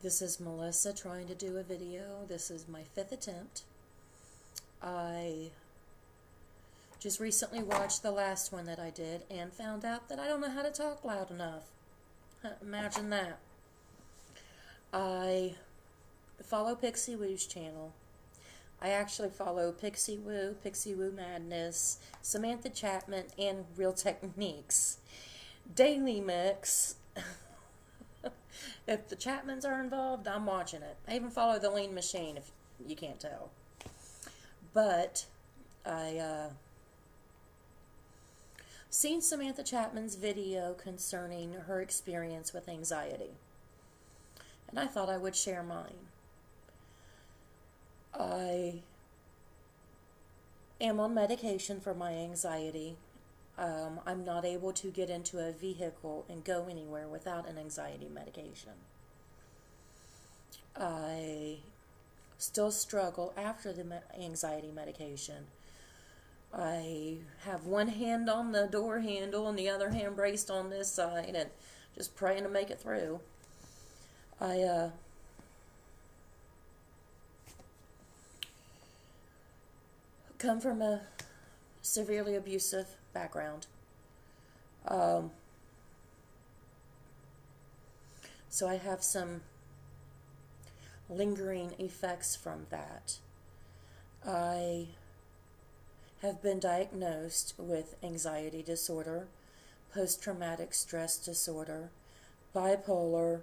This is Melissa trying to do a video. This is my 5th attempt. I just recently watched the last one that I did and found out that I don't know how to talk loud enough. Imagine that. I follow pixiwoo's channel. I actually follow pixiwoo Madness, Samantha Chapman, and Real Techniques. Daily Mix. If the Chapmans are involved, I'm watching it. I even follow the Lean Machine, if you can't tell. But I seen Samantha Chapman's video concerning her experience with anxiety, and I thought I would share mine. I am on medication for my anxiety. I'm not able to get into a vehicle and go anywhere without an anxiety medication. I still struggle after the anxiety medication. I have one hand on the door handle and the other hand braced on this side and just praying to make it through. I come from a severely abusive background. So I have some lingering effects from that. I have been diagnosed with anxiety disorder, post-traumatic stress disorder, bipolar,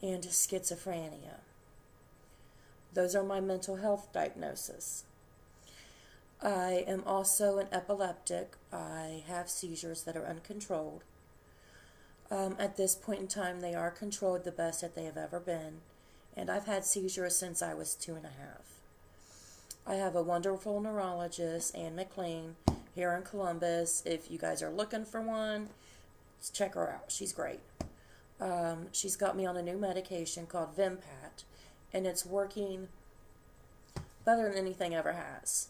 and schizophrenia. Those are my mental health diagnoses. I am also an epileptic. I have seizures that are uncontrolled. At this point in time, they are controlled the best that they have ever been. And I've had seizures since I was 2.5. I have a wonderful neurologist, Ann McLean, here in Columbus. If you guys are looking for one, check her out. She's great. She's got me on a new medication called Vimpat, and it's working better than anything ever has.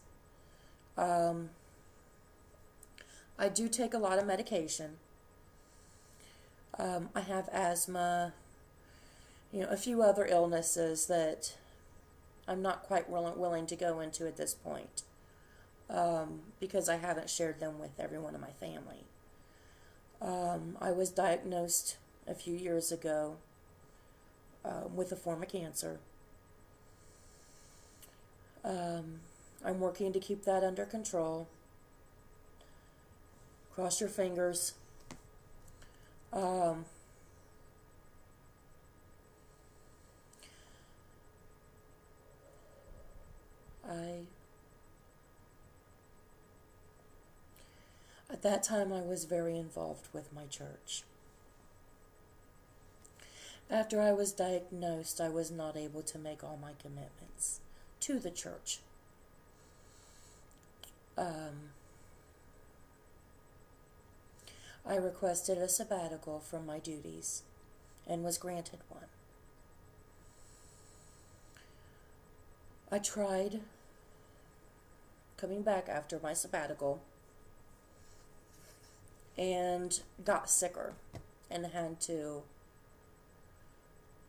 I do take a lot of medication. I have asthma, a few other illnesses that I'm not quite willing to go into at this point, because I haven't shared them with everyone in my family. I was diagnosed a few years ago with a form of cancer. I'm working to keep that under control. Cross your fingers. At that time, I was very involved with my church. After I was diagnosed, I was not able to make all my commitments to the church. I requested a sabbatical from my duties and was granted one. I tried coming back after my sabbatical and got sicker and had to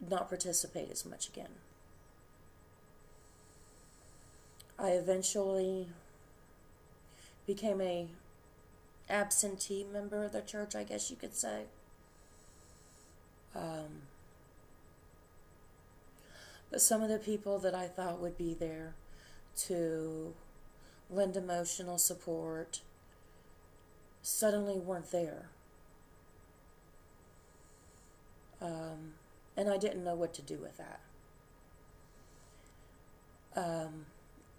not participate as much again. I eventually became a absentee member of the church, I guess you could say. But some of the people that I thought would be there to lend emotional support suddenly weren't there. And I didn't know what to do with that.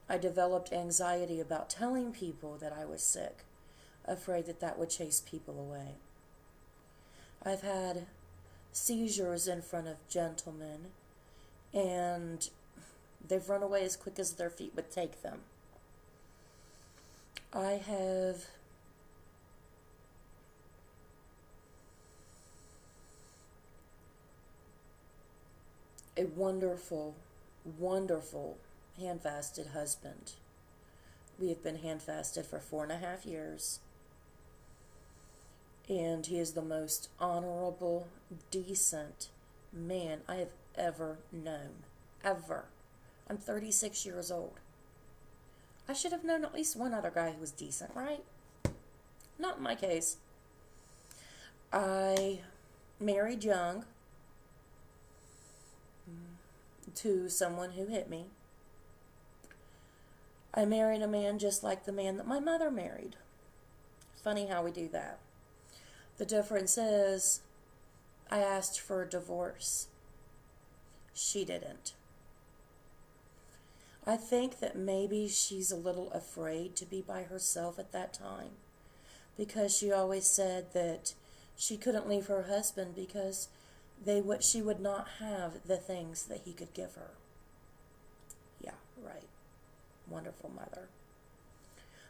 I developed anxiety about telling people that I was sick, afraid that that would chase people away. I've had seizures in front of gentlemen, and they've run away as quick as their feet would take them. I have a wonderful, wonderful hand-fasted husband. We have been hand-fasted for 4.5 years. And he is the most honorable, decent, man I have ever known. Ever. I'm 36 years old. I should have known at least one other guy who was decent, right? Not in my case. I married young to someone who hit me. I married a man just like the man that my mother married. Funny how we do that. The difference is, I asked for a divorce. She didn't. I think that maybe she's a little afraid to be by herself at that time, because she always said that she couldn't leave her husband because she would not have the things that he could give her. Yeah, right. Wonderful mother.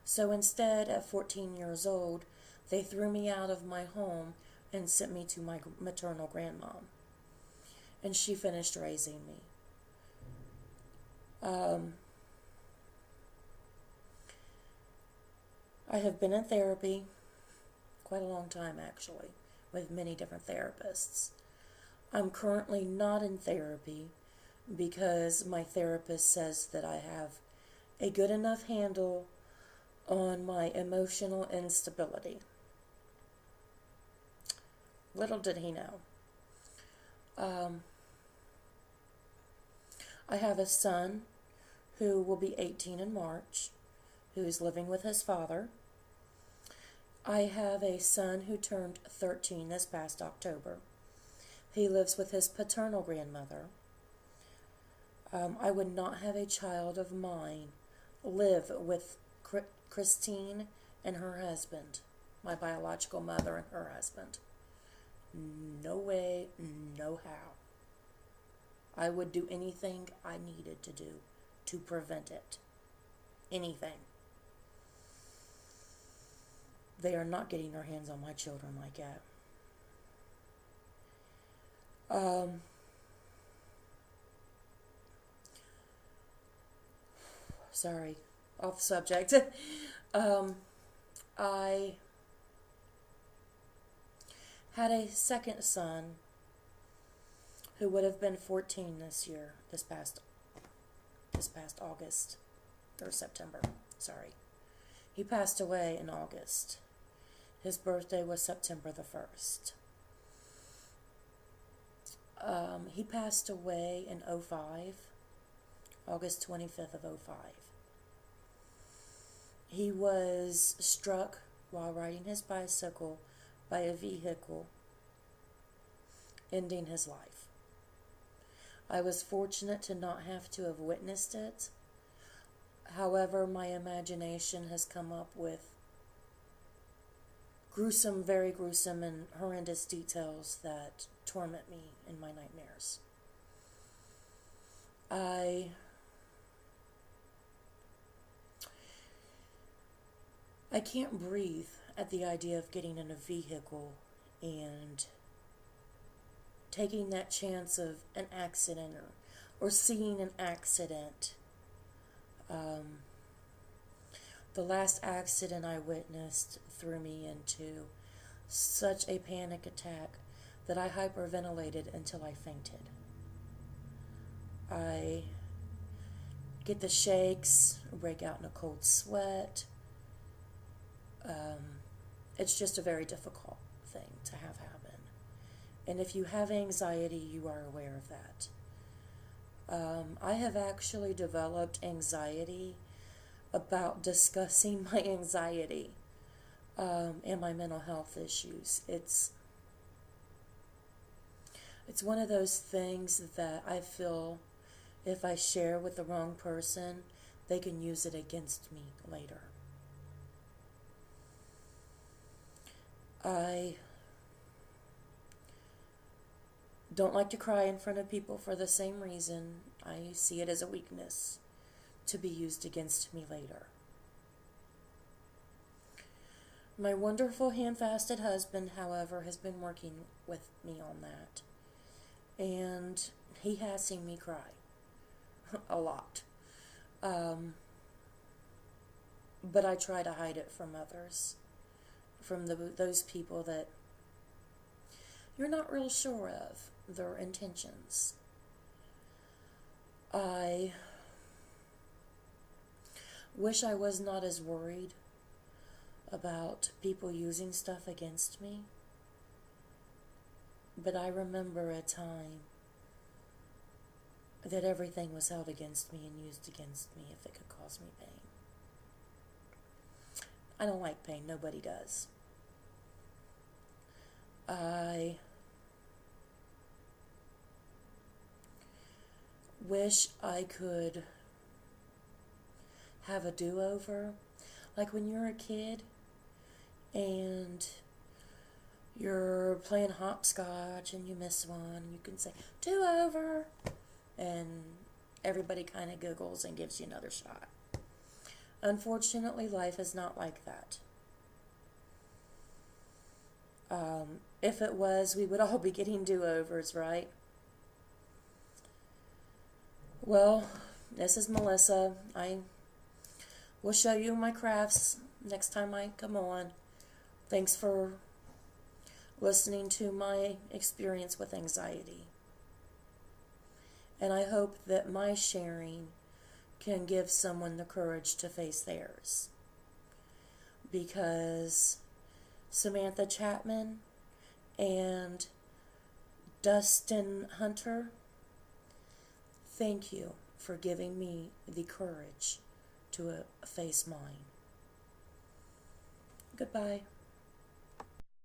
So instead, at 14 years old, they threw me out of my home and sent me to my maternal grandmom. And she finished raising me. I have been in therapy quite a long time, actually, with many different therapists. I'm currently not in therapy because my therapist says that I have a good enough handle on my emotional instability. Little did he know. I have a son who will be 18 in March, who is living with his father. I have a son who turned 13 this past October. He lives with his paternal grandmother. I would not have a child of mine live with Christine and her husband, my biological mother and her husband. No way, no how. I would do anything I needed to do to prevent it. Anything. They are not getting their hands on my children like that. Sorry, off the subject. I had a second son who would have been 14 this year, this past August, or September, sorry. He passed away in August. His birthday was September the 1st. He passed away in 2005, August 25th of 2005. He was struck while riding his bicycle by a vehicle, ending his life. I was fortunate to not have to have witnessed it. However, my imagination has come up with gruesome, very gruesome and horrendous details that torment me in my nightmares. I can't breathe at the idea of getting in a vehicle and taking that chance of an accident or seeing an accident. The last accident I witnessed threw me into such a panic attack that I hyperventilated until I fainted. I get the shakes, break out in a cold sweat. It's just a very difficult thing to have happen. And if you have anxiety, you are aware of that. I have actually developed anxiety about discussing my anxiety and my mental health issues. It's one of those things that I feel if I share with the wrong person, they can use it against me later. I don't like to cry in front of people for the same reason. I see it as a weakness to be used against me later. My wonderful hand-fasted husband, however, has been working with me on that. And he has seen me cry. A lot. But I try to hide it from others. From those people that you're not real sure of. their intentions. I wish I was not as worried about people using stuff against me, but I remember a time that everything was held against me and used against me if it could cause me pain. I don't like pain. Nobody does. I wish I could have a do-over. Like when you're a kid and you're playing hopscotch and you miss one, and you can say, do-over, and everybody kind of giggles and gives you another shot. Unfortunately, life is not like that. If it was, we would all be getting do-overs, right? Well, this is Melissa. I will show you my crafts next time I come on. Thanks for listening to my experience with anxiety. And I hope that my sharing can give someone the courage to face theirs. Because Samantha Chapman and Dustin Hunter, thank you for giving me the courage to face mine. Goodbye.